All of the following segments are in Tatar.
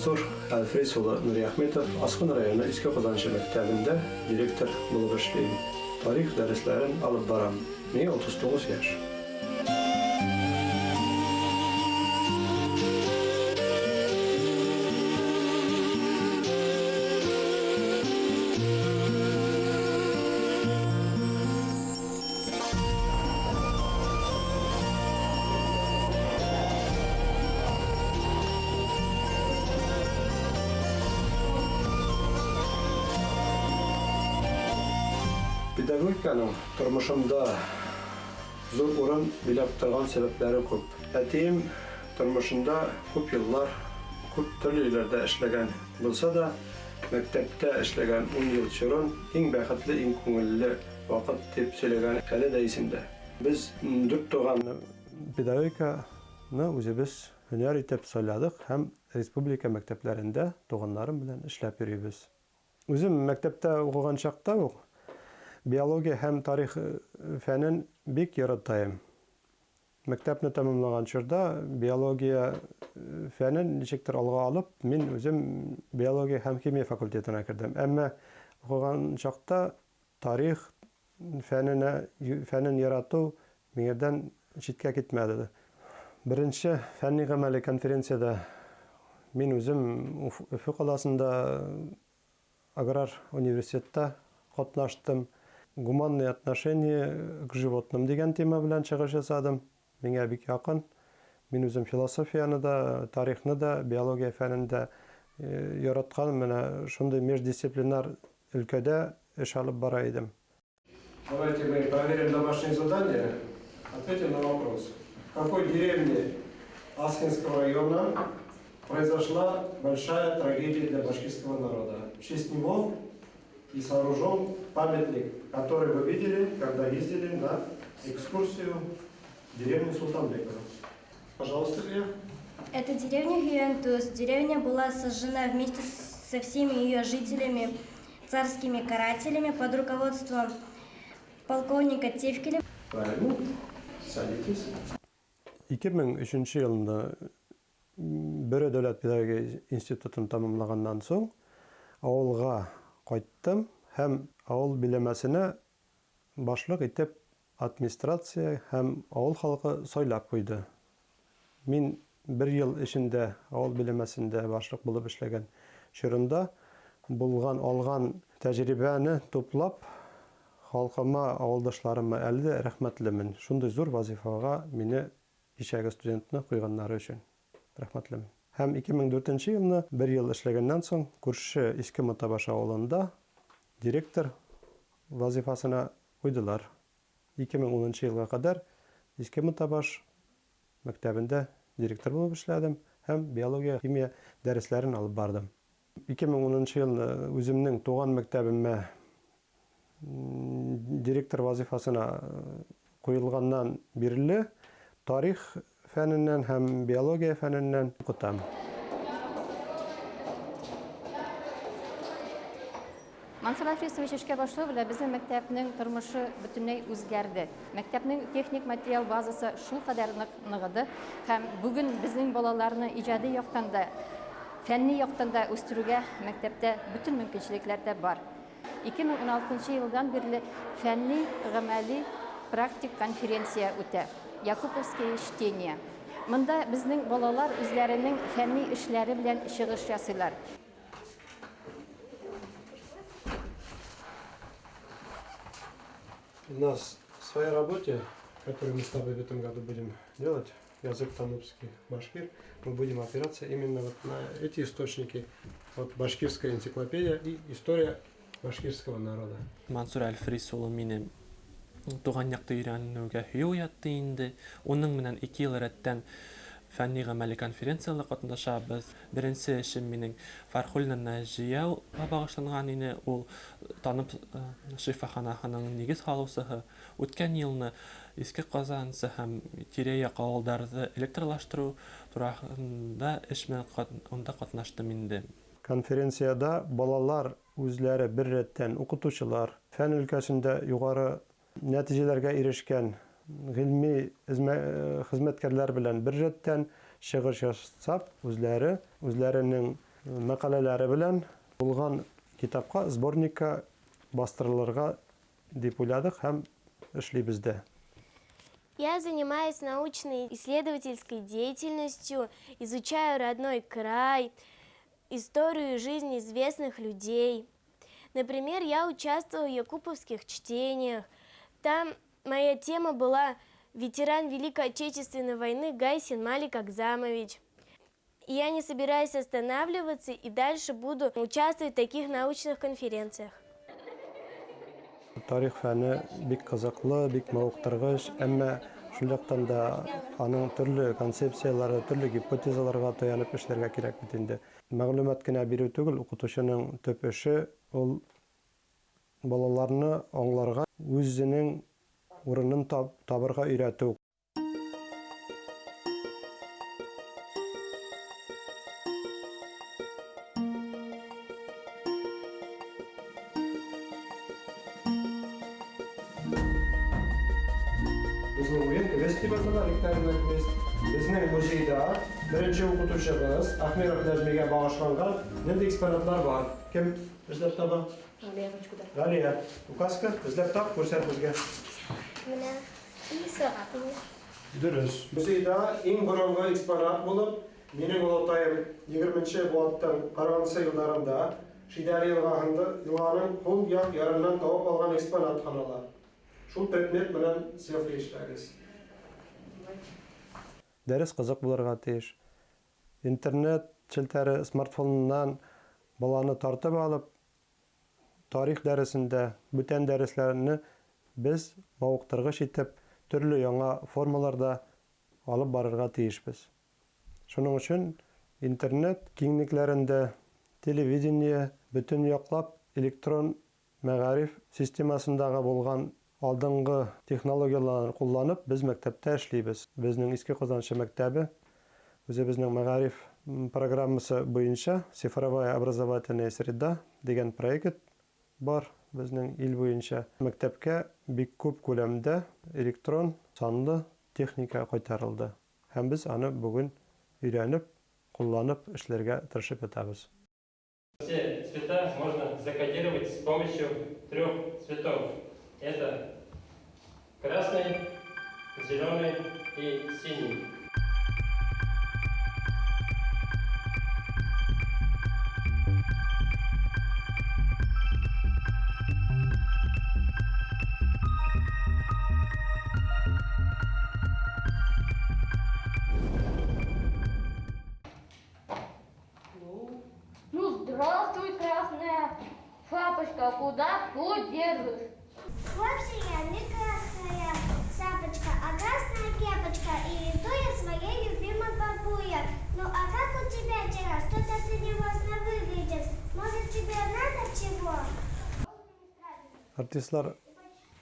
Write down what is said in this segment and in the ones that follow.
Мансур Әлфрейс улы Нурияхметов Аскын районы Иске Казанчы мәктәбендә директор булып эшләйм. Тарих дәресләрен алып барам. Миңа 39 яшь. Педагогиканың тормышымда зур урын биләп торган сәбәпләре күп. Әтием тормышында күп еллар, күп төрле илләрдә эшләгән булса да, мәктәптә эшләгән 10 ел чорын иң бәхетле, иң күңелле вакыт дип сөйләгән әле дә исемдә. Без 4 туган педагогиканы үзебез һөнәр итеп сайладык һәм республика мәктәпләрендә туганнарым белән эшләп йөрибез. Үзем мәктәптә укыган чакта ук биология һәм тарих фәнен бик яратайм. Мәктәпне тәмамлаган чорда биология фәнен ничектер алга алып, мин үзем биология һәм химия факультетына кердем. Әмма укыган чакта тарих фәнен ярату миңердән читкә китмәде. Беренче фәнни-гамәли конференцияда мин үзем Уфа каласында аграр университетта катнаштым. Гуманные отношения к животным дигән тема белән чыгыш ясадым. Миңа бик якын. Мин үзем философияны да, тарихны да, биология фәнен дә яраткан. Менә шундый междисциплинар өлкәдә эш алып бара идем. Давайте мы проверим домашнее задание. Ответим на вопрос. В какой деревне Аскинского района произошла большая трагедия для башкирского народа? В честь него и сооружен памятник, который вы видели, когда ездили на экскурсию в деревню Султанбекова. Пожалуйста, Илья. Это деревня Гюентус. Деревня была сожжена вместе со всеми ее жителями, царскими карателями под руководством полковника Тевкеля. Правильно. Садитесь. 2003 елында Бөрі дәүләт педагогия институтын тамамлаганнан соң авылга кайттым һәм авыл биләмәсенә башлык итеп администрация һәм авыл халкы сайлап куйды. Мин 1 ел эчендә авыл биләмәсендә башлык булып эшләгән чорында алган тәҗрибәне туплап халкыма, авылдашларыма әле дә рәхмәтлемен. Шундый зур вазифага мине кичәге студентны куйганнары өчен рәхмәтлемен. Һәм 2004 елны 1 ел эшләгәннән соң күрше Иске Мутабаш авылында директор вазифасына куйдылар. 2010 елга кадәр Иске Мутабаш мәктәбендә директор булып эшләдем һәм биология, химия дәресләрен алып бардым. 2010 елны үземнең туган мәктәбемә директор вазифасына куелганнан бирле тарих фәненнән һәм биология фәненнән укытам. Мансур Әлфрейсович эшкә башлау белән безнең мәктәпнең тормышы бөтенләй үзгәрде. Мәктәпнең техник материал базасы шул кадәр ныгыды һәм бүген безнең балаларны иҗади яктан да, фәнни яктан да үстерүгә мәктәптә бөтен мөмкинчелекләр дә бар. 2016 елдан бирле фәнни, гамәли, практик конференция үтә. Якуповские чтения. Монда безнең балалар үзләренең фәнни эшләре белән чыгыш ясыйлар. У нас в своей работе, которую мы с тобой в этом году будем делать, язык танупский, башкир, мы будем опираться именно вот на эти источники. Вот башкирская энциклопедия и история башкирского народа. Мансур Әлфрейс улы мине туган якты өйрәнүгә һөю ятты инде. Уның менән 2 ел рәттән фәнни-гамәли конференцияларга катнашабыз. Беренче эшем минең Фархуллина Наҗия багышланган иде. Ул танып шифахананың нигез салучысы. Үткән елны Иске Казансы һәм тирә-як авылларны электрлаштыру турында эш менән катнаштым инде. Конференцияда балалар үзләре бер рәттән укытучылар, фән өлкәсендә югары нәтиҗәләргә ирешкән гыйльми хезмәткәрләр белән бер рәттән чыгыш ясап, үзләренең мәкаләләре белән булган китапка, сборникка бастырылырга дип уйладык һәм эшлибез дә. Я занимаюсь научно-исследовательской деятельностью, изучаю родной край, историю жизни известных людей. Например, я участвовала в якуповских чтениях. Там моя тема была ветеран Великой Отечественной войны Гайсин Малик Акзамович. И я не собираюсь останавливаться и дальше буду участвовать в таких научных конференциях. Тарих фәне бик кызыклы, бик мавыктыргыч, әмма шундыктан да аның төрле концепциялары, төрле гипотезаларга таянып эшләргә кирәк бит инде. Мәгълүмат кенә бирү түгел, укытучының төп эше ул балаларны аңларга, үзенең урынын табырга өйрәтү. Безнең уен квест дип атала, викторина квест. Безнең музейда беренче укытучыбыз Ахмеров Нәҗмигә багышланган нинди экспонатлар бар? Кем эзләп таба? Галия, указка, эзләп тап, күрсәт безгә. Менә и сәгатең. Дөрес. Музейда иң борынгы экспонат булып, минем олатаем 20нче буаттан караган елларында Шидари елганың һул як ярыннан табып алган экспонат ханалар. Шул предмет белән сыйфа эшләгез. Дәрес кызык булырга тиеш. Интернет челтәре смартфоннан баланы тартып алып, тарих дәресендә бүтән дәресләрне без мавыктыргыч итеп төрле яңа формаларда алып барырга тиешбез. Шуның өчен интернет киңлекләрендә телевидение бүтән яклап электрон мәгариф системасындагы булган алдынгы технологияларны кулланып, без мәктәптә эшлибез. Безнең Иске Казанчы мәктәбе үзебезнең мәгариф программасы буенча цифровая образовательная среда дигән проект бар безнең ил буенча. Мәктәпкә бик күп күләмдә электрон санлы техника кайтарылды. Һәм без аны бүген өйрәнеп, кулланып эшләргә тырышып ятабыз. Все цвета можно закодировать с помощью 3 цветов. Это красный, зеленый и синий. Ну, здравствуй, красная шапочка, куда путь держишь? Вовсе я не красная шапочка, а красная кепочка, и иду я своей любимой бабуя. Ну а как у тебя дела? Что-то ты невозможно выглядишь. Может, тебе надо чего? Артистлар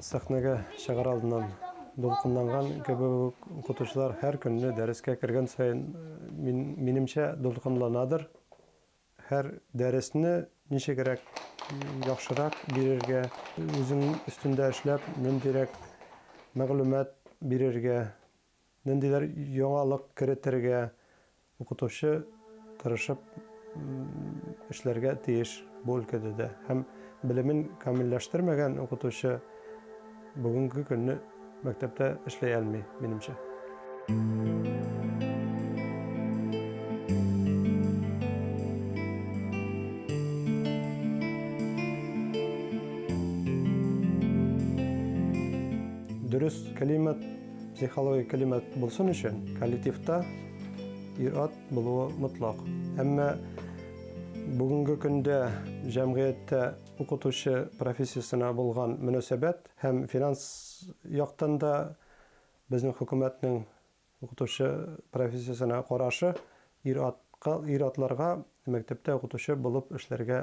сәхнәгә чыгар алдыннан дулкынланган кебек укытучылар һәр көнне дәрескә кергән саен минемчә дулкынланадыр. Һәр дәресне ничегрәк яхшырак бирергә, үзенең өстендә эшләп, ниндирәк мәгълүмат бирергә, ниндиләр яңалык кертергә укытучы тырышып эшләргә тиеш бу өлкәдә дә. Һәм белемен камилләштермәгән укытучы бүгенге көнне мәктәптә эшләй алмый, минемчә. Дөрес калимат, психологик калимат булсын өчен, коллективта ир-ат булуы мотлак. Әмма бүгенге көндә җәмгыятьтә укытучы профессиясына булган мөнәсәбәт һәм финанс яктан да безнең хөкүмәтнең укытучы профессиясына карашы ир-атларга мәктәптә укытучы булып эшләргә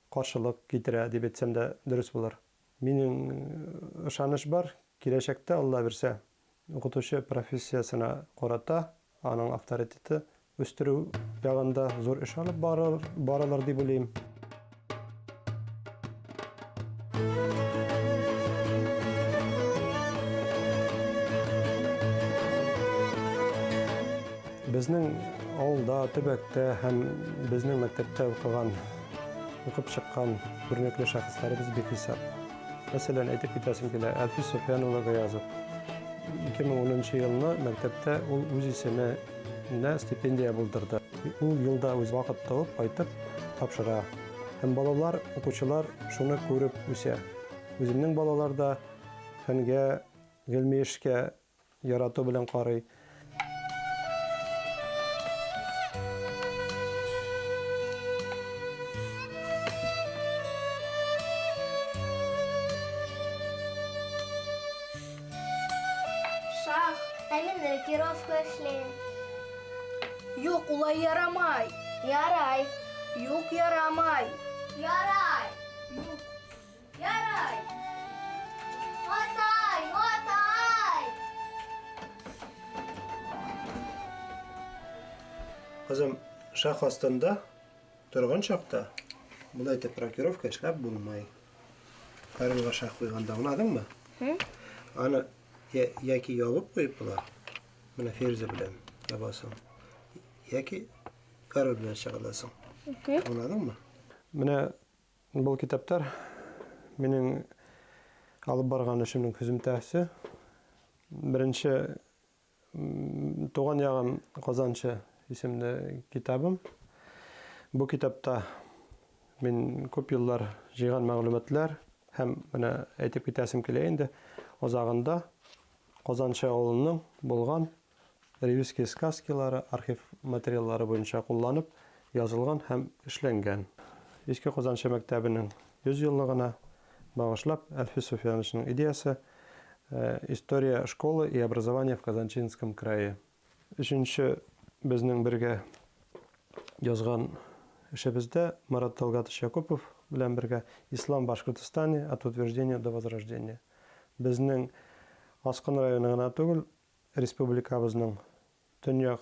каршылык китерә дип әйтсәм дә дөрес булыр. Минем ышаныш бар, киләчәктә Алла бирсә, укытучы профессиясына карата аның авторитеты үстерү ягында зур эш алып баралар дип уйлыйм. Безнең Авылда, төбәктә һәм безнең мәктәптә укып чыккан күренекле шәхесләребез бик хисап. Мәсәлән, әйтеп китәсем килә, Әлфис Суфиян улы Гаязов. 2010 елны мәктәптә ул үз исеменә стипендия булдырды. Ул елда үз вакыт табып, кайтып тапшыра. Һәм балалар, укучылар шуны күреп үсә. Үземнең балалар да фәнгә, гыйльми эшкә ярату белән карый. Шах, әмин рокировка эшләйм. Юк, улай ярамай. Ярай. Юк, ярамай. Ярай. Ярай. Атай, атай. Кызым, шах астында торган чакта булай итеп рокировка эшләп булмай. Карынга шах куйганда, аңладыңмы? Аны яки ябып куйып була. Менә Ферза белән ябасың. Яки карын белән чыгарасың. Аңладыңмы? Менә бу китаптар минең алып барган эшемнең хүземтәсе. Беренче туган ягым Казанчы исемле китабым. Бу китапта мин күп еллар җыйган мәгълүматлар һәм менә әйтеп китәсем килә инде. Озагында Казанчы авылының булган ревизские сказкалары, архив материаллары буенча кулланып язылган һәм эшләнгән. Иске Казанчы мәктәбенең 100 еллыгына багышлап Әлфис Суфияновичның идеясы «История школы и образования в Казанчинском крае». Өченче безнең бергә язган эшебездә Марат Талгатович Якупов белән бергә «Ислам в Башкортостане от утверждения до возрождения». Безнең Аскын районы гына түгел, республикабызның төньяк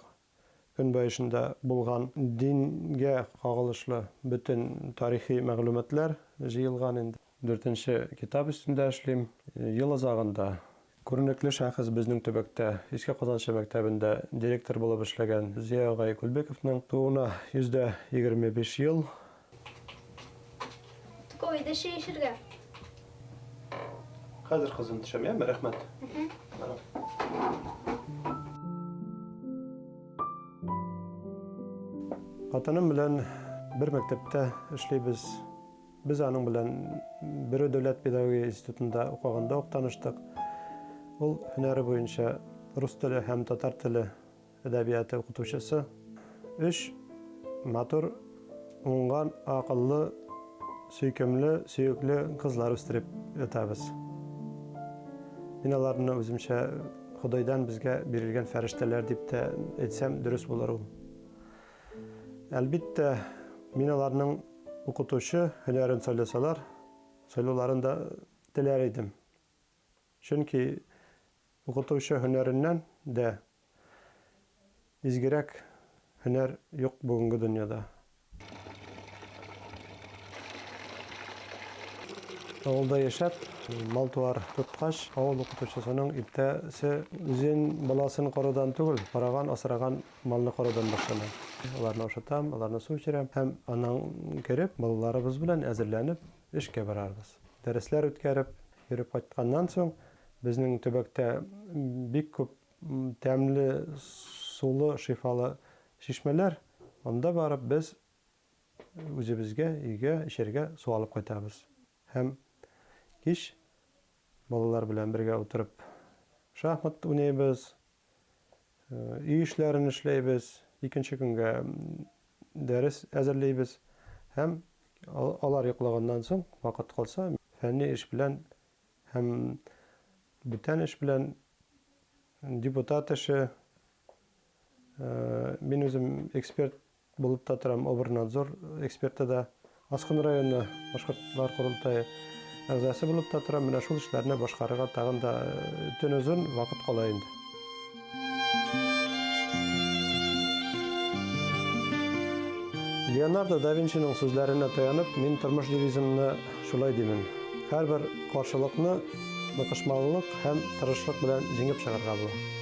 көнбайышында булган дингә кагылышлы бөтен тарихи мәгълүматлар җыелган инде. 4нче китап өстендә эшлим. Ел азагында күренекле шәхес безнең төбәктә Иске Казанчы мәктәбендә директор булып эшләгән Зия агай Күлбековның тууына 125 ел. Койда шешергә. Хәзер кызым төшәм, яме, рәхмәт. Хатыным белән бер мәктәптә эшлибез. Без аның белән бер дәүләт педагогия институтында укыганда ук таныштык. Ул һөнәре буенча рус теле һәм татар теле әдәбияты укытучысы. 3 матур, уңган, акыллы, сөйкемле, сөекле кызлар үстереп ятабыз. Мин аларны үземчә Худайдан безгә бирелгән фәрештәләр дип тә әйтсәм дөрес булыр ул. Әлбәттә, мин аларның укытучы һөнәрен сайласалар, сайлауларын да теләр идем. Чөнки укытучы һөнәреннән дә изгерәк һөнәр юк бүгенге дөньяда. Авылда яшәп, мал-туар тоткач, авыл укытучысының иптәсе үзен баласын караудан түгел, караган, асраган малны караудан башлана. Аларны ашатам, аларны су эчерәм һәм аннан кереп, балаларыбыз белән әзерләнеп эшкә барабыз. Дәресләр үткәреп, йөреп кайтканнан соң, безнең төбәктә бик күп тәмле, сулы, шифалы шишмәләр. Анда барып без үзебезгә, өйгә, эчәргә су алып кайтабыз. Һәм кич балалар белән бергә утырып шахмат уйнайбыз, үй эшләрен эшләйбез, икенче көнгә дәрес әзерләйбез һәм алар йоклаганнан соң вакыт калса, фәнни эш белән һәм бүтән эш белән депутат эше, мин үзем эксперт булып та торам, Обернадзор эксперты да, Аскын районы башкортлар курултайы әгъзасы булып та торам, менә шул эшләрне башкарырга тагын да төн озын вакыт кала инде. Леонардо да Винчиның сүзләренә таянып, мин тормыш девизымны шулай димен. Һәрбер каршылыкны ныкышмалылык һәм тырышлык белән җиңеп чыгарга була.